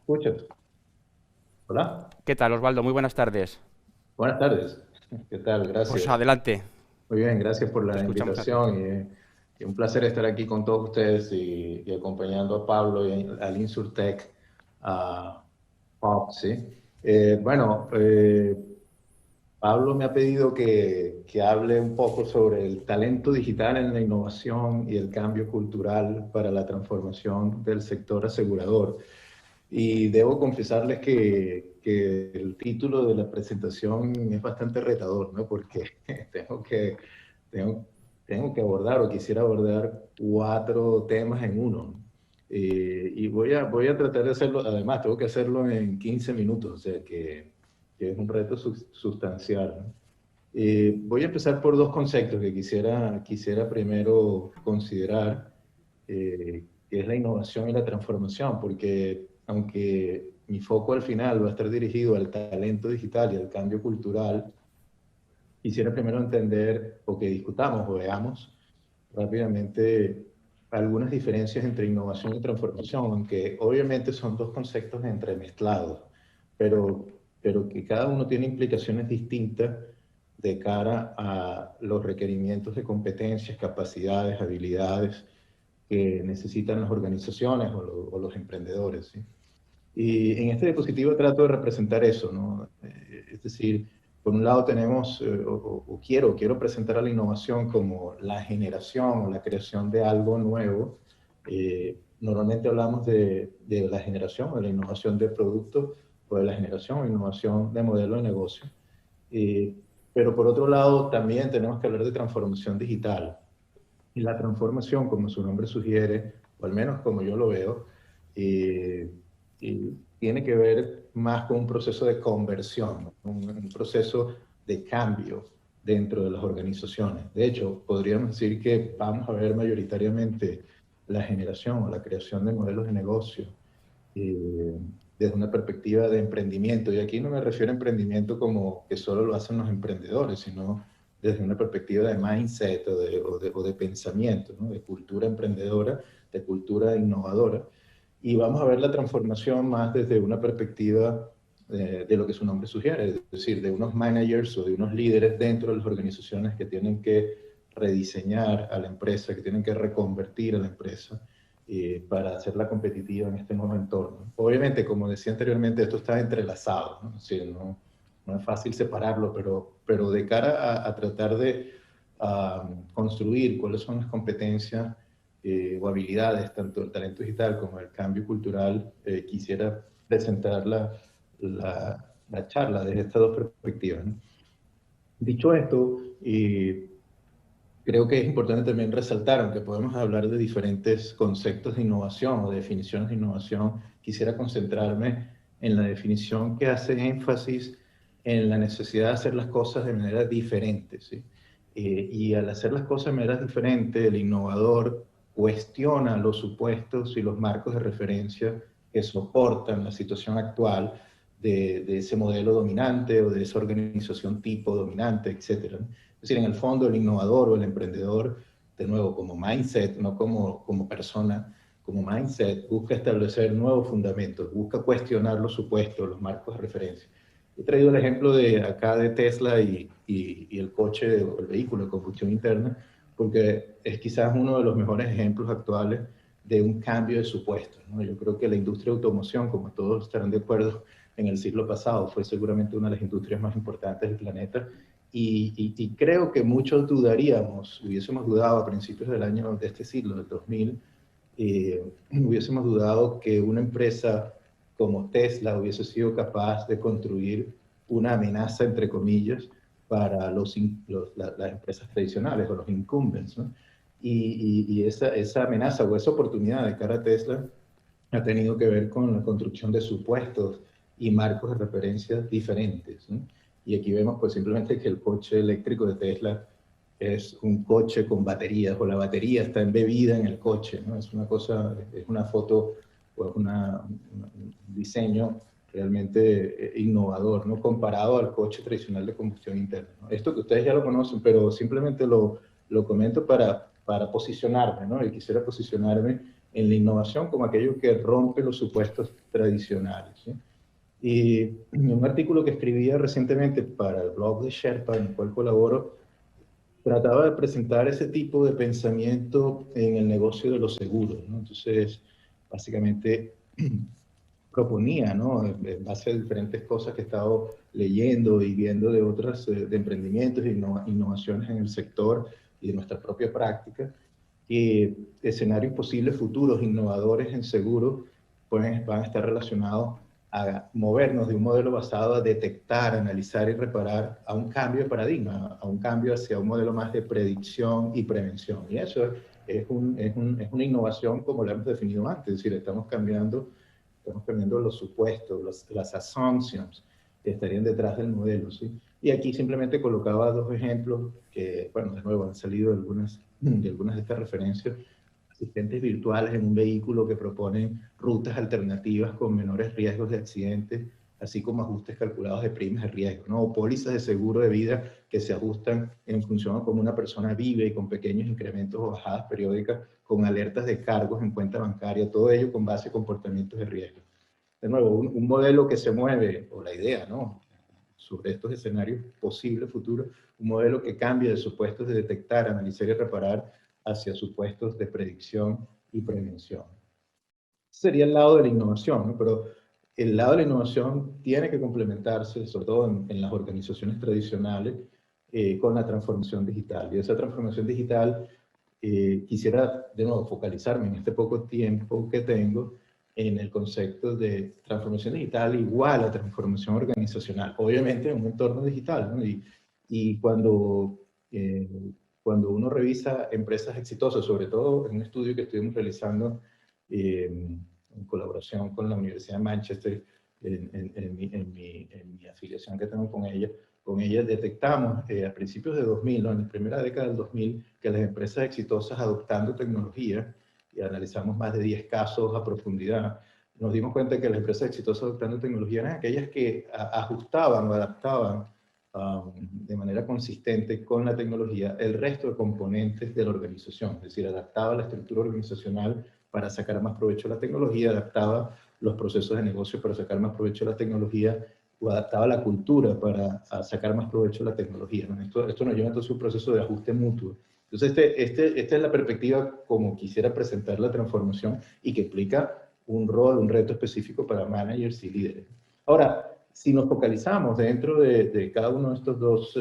¿Escuchas? Hola. ¿Qué tal, Osvaldo? Muy buenas tardes. Buenas tardes. ¿Qué tal? Pues Gracias. adelante, Muy bien, gracias por te la escuchamos atento. invitación y un placer estar aquí con todos ustedes y acompañando a Pablo y al Insurtech, a Pop, ¿sí? Bueno, Pablo me ha pedido que hable un poco sobre el talento digital en la innovación y el cambio cultural para la transformación del sector asegurador. Y debo confesarles que el título de la presentación es bastante retador, ¿no? Porque tengo que, tengo, tengo que abordar o quisiera abordar cuatro temas en uno, ¿no? Y voy a tratar de hacerlo, además tengo que hacerlo en 15 minutos, o sea que es un reto sustancial, ¿no? Voy a empezar por dos conceptos que quisiera primero considerar, que es la innovación y la transformación, porque aunque mi foco al final va a estar dirigido al talento digital y al cambio cultural, quisiera primero entender o que discutamos o veamos rápidamente algunas diferencias entre innovación y transformación, aunque obviamente son dos conceptos entremezclados, pero, pero que cada uno tiene implicaciones distintas de cara a los requerimientos de competencias, capacidades, habilidades que necesitan las organizaciones o los emprendedores, ¿sí? Y en este diapositivo trato de representar eso, ¿no? Es decir, por un lado tenemos, o quiero presentar a la innovación como la generación o la creación de algo nuevo. Normalmente hablamos de la generación o la innovación de productos o de la generación o innovación de modelo de negocio. Eh, pero por otro lado también tenemos que hablar de transformación digital. Y la transformación, como su nombre sugiere, o al menos como yo lo veo, eh, tiene que ver más con un proceso de conversión, un proceso de cambio dentro de las organizaciones. De hecho, podríamos decir que vamos a ver mayoritariamente la generación o la creación de modelos de negocio eh, desde una perspectiva de emprendimiento. Y aquí no me refiero a emprendimiento como que solo lo hacen los emprendedores, sino desde una perspectiva de mindset o de pensamiento, ¿no? De cultura emprendedora, de cultura innovadora. Y vamos a ver la transformación más desde una perspectiva de lo que su nombre sugiere, es decir, de unos managers o de unos líderes dentro de las organizaciones que tienen que rediseñar a la empresa, que tienen que reconvertir a la empresa para hacerla competitiva en este nuevo entorno. Obviamente, como decía anteriormente, esto está entrelazado, ¿no? Es decir, no es fácil separarlo, pero de cara a tratar de construir cuáles son las competencias o habilidades, tanto el talento digital como el cambio cultural, quisiera presentar la charla desde estas dos perspectivas, ¿no? Dicho esto, creo que es importante también resaltar, aunque podemos hablar de diferentes conceptos de innovación o definiciones de innovación, quisiera concentrarme en la definición que hace énfasis en la necesidad de hacer las cosas de manera diferente, ¿sí? Y al hacer las cosas de manera diferente, el innovador cuestiona los supuestos y los marcos de referencia que soportan la situación actual de ese modelo dominante o de esa organización tipo dominante, etcétera. Es decir, en el fondo el innovador o el emprendedor, de nuevo, como mindset, no como persona, como mindset, busca establecer nuevos fundamentos, busca cuestionar los supuestos, los marcos de referencia. He traído el ejemplo de acá de Tesla y el coche o el vehículo de combustión interna, porque es quizás uno de los mejores ejemplos actuales de un cambio de supuestos, ¿no? Yo creo que la industria de automoción, como todos estarán de acuerdo, en el siglo pasado fue seguramente una de las industrias más importantes del planeta y creo que muchos dudaríamos, hubiésemos dudado a principios del año de este siglo, del 2000, hubiésemos dudado que una empresa como Tesla hubiese sido capaz de construir una amenaza, entre comillas, para las empresas tradicionales o los incumbents, ¿no? Y esa amenaza o esa oportunidad de cara a Tesla ha tenido que ver con la construcción de supuestos y marcos de referencia diferentes, ¿no? Y aquí vemos pues simplemente que el coche eléctrico de Tesla es un coche con baterías o la batería está embebida en el coche, ¿no? Es una cosa, es una foto o es un diseño realmente innovador, ¿no? Comparado al coche tradicional de combustión interna, ¿no? Esto que ustedes ya lo conocen, pero simplemente lo comento para posicionarme, ¿no? Y quisiera posicionarme en la innovación como aquello que rompe los supuestos tradicionales, ¿sí? Y en un artículo que escribía recientemente para el blog de Sherpa, en el cual colaboro, trataba de presentar ese tipo de pensamiento en el negocio de los seguros, ¿no? Entonces, básicamente proponía, ¿no? En base a diferentes cosas que he estado leyendo y viendo de otras, de emprendimientos e innovaciones en el sector y de nuestra propia práctica, que escenarios posibles futuros innovadores en seguro pues, van a estar relacionados a movernos de un modelo basado a detectar, analizar y reparar a un cambio de paradigma, a un cambio hacia un modelo más de predicción y prevención. Y eso es una innovación como lo hemos definido antes, es decir, estamos cambiando los supuestos, las assumptions que estarían detrás del modelo, ¿sí? Y aquí simplemente colocaba dos ejemplos que, bueno, de nuevo han salido de algunas de estas referencias, asistentes virtuales en un vehículo que proponen rutas alternativas con menores riesgos de accidentes, así como ajustes calculados de primas de riesgo, ¿no? O pólizas de seguro de vida que se ajustan en función a cómo una persona vive y con pequeños incrementos o bajadas periódicas, con alertas de cargos en cuenta bancaria, todo ello con base a comportamientos de riesgo. De nuevo, un modelo que se mueve, o la idea, ¿no? Sobre estos escenarios posibles futuros, un modelo que cambia de supuestos de detectar, analizar y reparar hacia supuestos de predicción y prevención. Sería el lado de la innovación, ¿no? Pero el lado de la innovación tiene que complementarse, sobre todo en las organizaciones tradicionales, con la transformación digital. Y esa transformación digital, quisiera de nuevo focalizarme en este poco tiempo que tengo en el concepto de transformación digital igual a transformación organizacional, obviamente en un entorno digital, ¿no? Y eh, cuando uno revisa empresas exitosas, sobre todo en un estudio que estuvimos realizando en colaboración con la Universidad de Manchester, en mi afiliación que tengo con ella detectamos a principios de 2000, ¿no? En la primera década del 2000, que las empresas exitosas adoptando tecnología, y analizamos más de 10 casos a profundidad, nos dimos cuenta que las empresas exitosas adoptando tecnología eran aquellas que ajustaban o adaptaban de manera consistente con la tecnología el resto de componentes de la organización, es decir, adaptaba la estructura organizacional para sacar más provecho de la tecnología, adaptaba los procesos de negocio para sacar más provecho de la tecnología o adaptaba la cultura para sacar más provecho de la tecnología, ¿no? Esto nos lleva entonces a un proceso de ajuste mutuo. Entonces, esta es la perspectiva como quisiera presentar la transformación y que implica un rol, un reto específico para managers y líderes. Ahora, si nos focalizamos dentro de cada uno de estos dos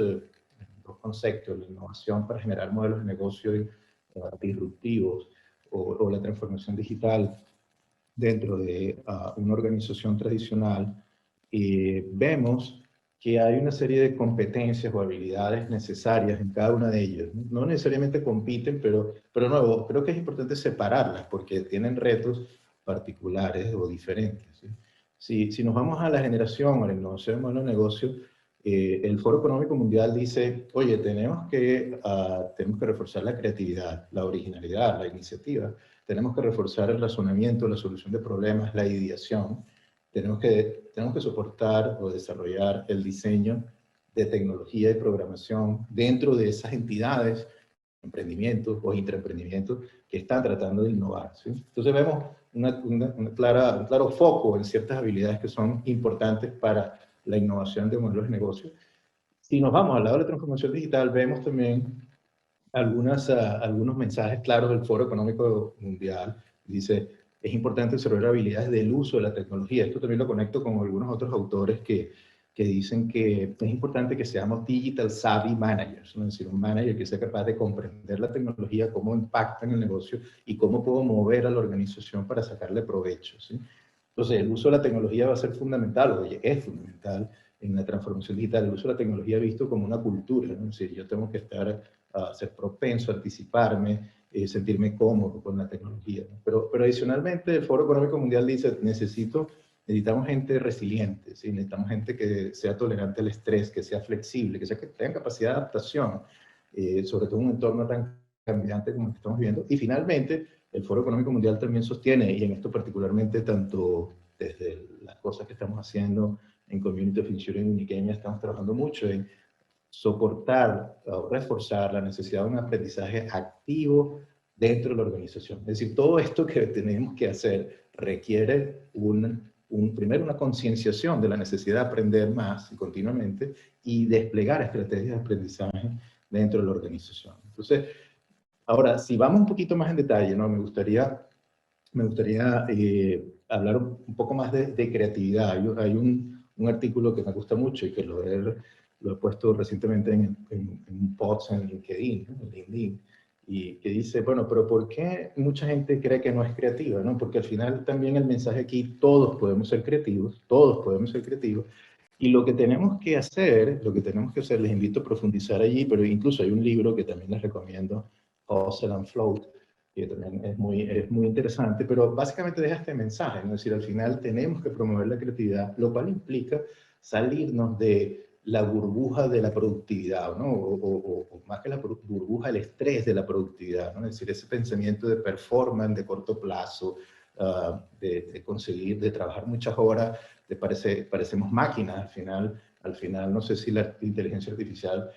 conceptos, la innovación para generar modelos de negocio disruptivos o la transformación digital dentro de una organización tradicional, vemos que hay una serie de competencias o habilidades necesarias en cada una de ellas. No necesariamente compiten, pero no, creo que es importante separarlas porque tienen retos particulares o diferentes, ¿sí? Si nos vamos a la generación, a la innovación de modelo de negocio, el Foro Económico Mundial dice, oye, tenemos que reforzar la creatividad, la originalidad, la iniciativa, tenemos que reforzar el razonamiento, la solución de problemas, la ideación, tenemos que soportar o desarrollar el diseño de tecnología y programación dentro de esas entidades, emprendimientos o intraemprendimientos que están tratando de innovar, ¿sí? Entonces vemos un claro foco en ciertas habilidades que son importantes para la innovación de modelos de negocio. Si nos vamos al lado de la transformación digital, vemos también algunos mensajes claros del Foro Económico Mundial. Dice, es importante desarrollar habilidades del uso de la tecnología. Esto también lo conecto con algunos otros autores que dicen que es importante que seamos digital savvy managers, ¿no? Es decir, un manager que sea capaz de comprender la tecnología, cómo impacta en el negocio y cómo puedo mover a la organización para sacarle provecho, ¿sí? Entonces, el uso de la tecnología va a ser fundamental, oye, es fundamental en la transformación digital. El uso de la tecnología visto como una cultura, ¿no? Es decir, yo tengo que ser propenso a anticiparme, sentirme cómodo con la tecnología, ¿no? Pero adicionalmente, el Foro Económico Mundial dice, necesitamos gente resiliente, ¿sí? Necesitamos gente que sea tolerante al estrés, que sea flexible, que tenga capacidad de adaptación, sobre todo en un entorno tan cambiante como el que estamos viviendo. Y finalmente, el Foro Económico Mundial también sostiene, y en esto particularmente tanto desde las cosas que estamos haciendo en Community of Insurance en Kenia, estamos trabajando mucho en soportar o reforzar la necesidad de un aprendizaje activo dentro de la organización. Es decir, todo esto que tenemos que hacer requiere primero una concienciación de la necesidad de aprender más y continuamente y desplegar estrategias de aprendizaje dentro de la organización. Entonces, ahora, si vamos un poquito más en detalle, ¿no? Me gustaría hablar un poco más de creatividad. Hay un artículo que me gusta mucho y que lo he puesto recientemente en un post en LinkedIn, ¿no? En LinkedIn, y que dice, bueno, pero ¿por qué mucha gente cree que no es creativa? ¿No? Porque al final también el mensaje aquí, todos podemos ser creativos, todos podemos ser creativos, y lo que tenemos que hacer, les invito a profundizar allí, pero incluso hay un libro que también les recomiendo, Hustle and Float, que también es muy interesante, pero básicamente deja este mensaje, ¿no? Es decir, al final tenemos que promover la creatividad, lo cual implica salirnos de la burbuja de la productividad, ¿no? O más que la burbuja, el estrés de la productividad, ¿no? Es decir, ese pensamiento de performance de corto plazo, de conseguir, de trabajar muchas horas, parecemos máquinas al final no sé si la inteligencia artificial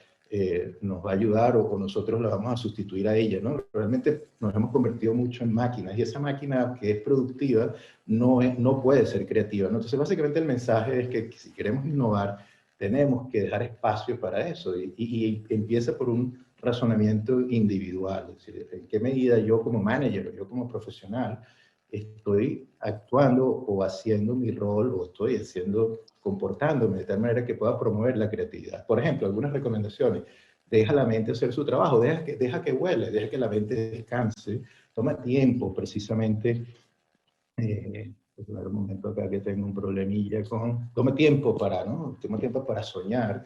nos va a ayudar o nosotros la vamos a sustituir a ella, ¿no? Realmente nos hemos convertido mucho en máquinas y esa máquina que es productiva no puede ser creativa, ¿no? Entonces, básicamente el mensaje es que si queremos innovar, tenemos que dejar espacio para eso y empieza por un razonamiento individual, es decir, en qué medida yo como manager o yo como profesional estoy actuando o haciendo mi rol o estoy comportándome de tal manera que pueda promover la creatividad. Por ejemplo, algunas recomendaciones. Deja la mente hacer su trabajo, deja que huele, deja que la mente descanse, toma tiempo precisamente. Un momento acá que tengo un problemilla toma tiempo para, ¿no? Toma tiempo para soñar,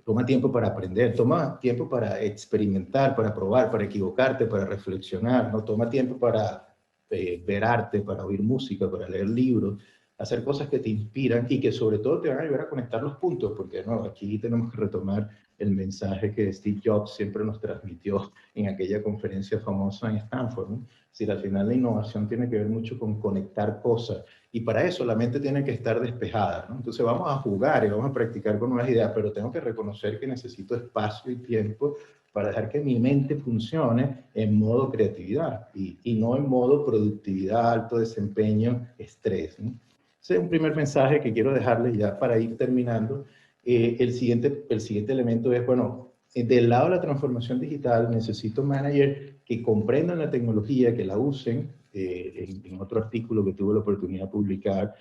toma tiempo para aprender, toma tiempo para experimentar, para probar, para equivocarte, para reflexionar, ¿no? Toma tiempo para ver arte, para oír música, para leer libros, hacer cosas que te inspiran y que sobre todo te van a ayudar a conectar los puntos, porque no, aquí tenemos que retomar el mensaje que Steve Jobs siempre nos transmitió en aquella conferencia famosa en Stanford, ¿no? Es decir, al final la innovación tiene que ver mucho con conectar cosas y para eso la mente tiene que estar despejada, ¿no? Entonces vamos a jugar y vamos a practicar con nuevas ideas, pero tengo que reconocer que necesito espacio y tiempo para dejar que mi mente funcione en modo creatividad y no en modo productividad, alto desempeño, estrés, ¿no? Ese es un primer mensaje que quiero dejarles ya para ir terminando. El siguiente elemento es, bueno, del lado de la transformación digital necesito managers que comprendan la tecnología, que la usen. En otro artículo que tuve la oportunidad de publicar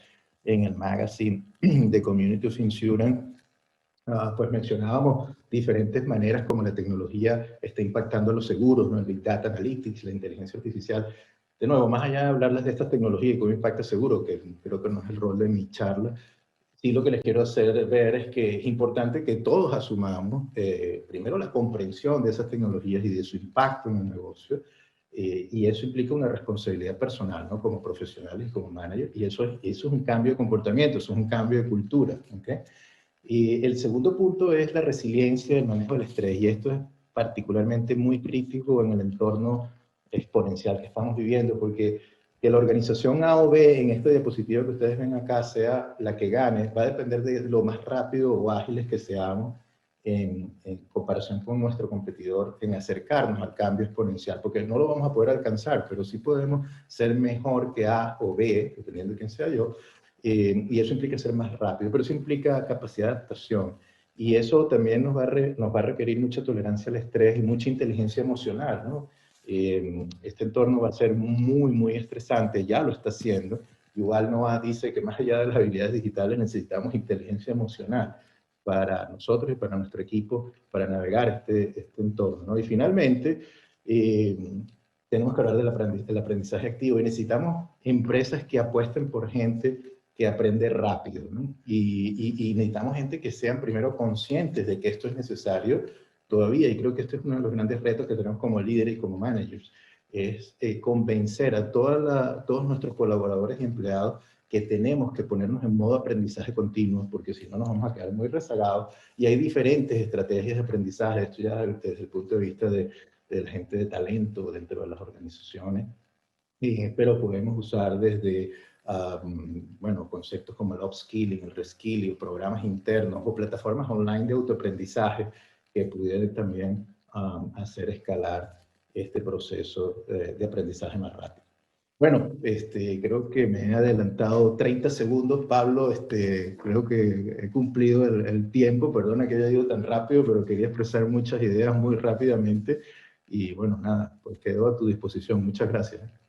en el magazine de Community of Insurance, pues mencionábamos diferentes maneras como la tecnología está impactando a los seguros, ¿no? El Big Data Analytics, la inteligencia artificial. De nuevo, más allá de hablarles de estas tecnologías y cómo impacta el seguro, que creo que no es el rol de mi charla, sí lo que les quiero hacer ver es que es importante que todos asumamos primero la comprensión de esas tecnologías y de su impacto en el negocio, y eso implica una responsabilidad personal, ¿no? Como profesionales y como managers, y eso es un cambio de comportamiento, eso es un cambio de cultura, ¿ok? Y el segundo punto es la resiliencia, el manejo del estrés, y esto es particularmente muy crítico en el entorno exponencial que estamos viviendo, porque que la organización A o B en esta diapositiva que ustedes ven acá sea la que gane, va a depender de lo más rápido o ágiles que seamos en comparación con nuestro competidor en acercarnos al cambio exponencial, porque no lo vamos a poder alcanzar, pero sí podemos ser mejor que A o B, dependiendo de quién sea yo, y eso implica ser más rápido, pero eso implica capacidad de adaptación. Y eso también nos va a requerir mucha tolerancia al estrés y mucha inteligencia emocional, ¿no? Este entorno va a ser muy estresante, ya lo está haciendo. Yuval Noah dice que más allá de las habilidades digitales necesitamos inteligencia emocional para nosotros y para nuestro equipo, para navegar este entorno, ¿no? Y finalmente, eh, tenemos que hablar del aprendizaje activo y necesitamos empresas que apuesten por gente que aprende rápido, ¿no? Y necesitamos gente que sean primero conscientes de que esto es necesario todavía, y creo que este es uno de los grandes retos que tenemos como líderes y como managers, es convencer a todos nuestros colaboradores y empleados que tenemos que ponernos en modo aprendizaje continuo, porque si no nos vamos a quedar muy rezagados, y hay diferentes estrategias de aprendizaje, esto ya desde el punto de vista de la gente de talento dentro de las organizaciones, pero podemos usar desde bueno, conceptos como el upskilling, el reskilling, programas internos o plataformas online de autoaprendizaje que pudieran también hacer escalar este proceso de aprendizaje más rápido. Bueno, creo que me he adelantado 30 segundos, Pablo. Creo que he cumplido el tiempo. Perdona que haya ido tan rápido, pero quería expresar muchas ideas muy rápidamente. Y bueno, nada, pues quedo a tu disposición. Muchas gracias.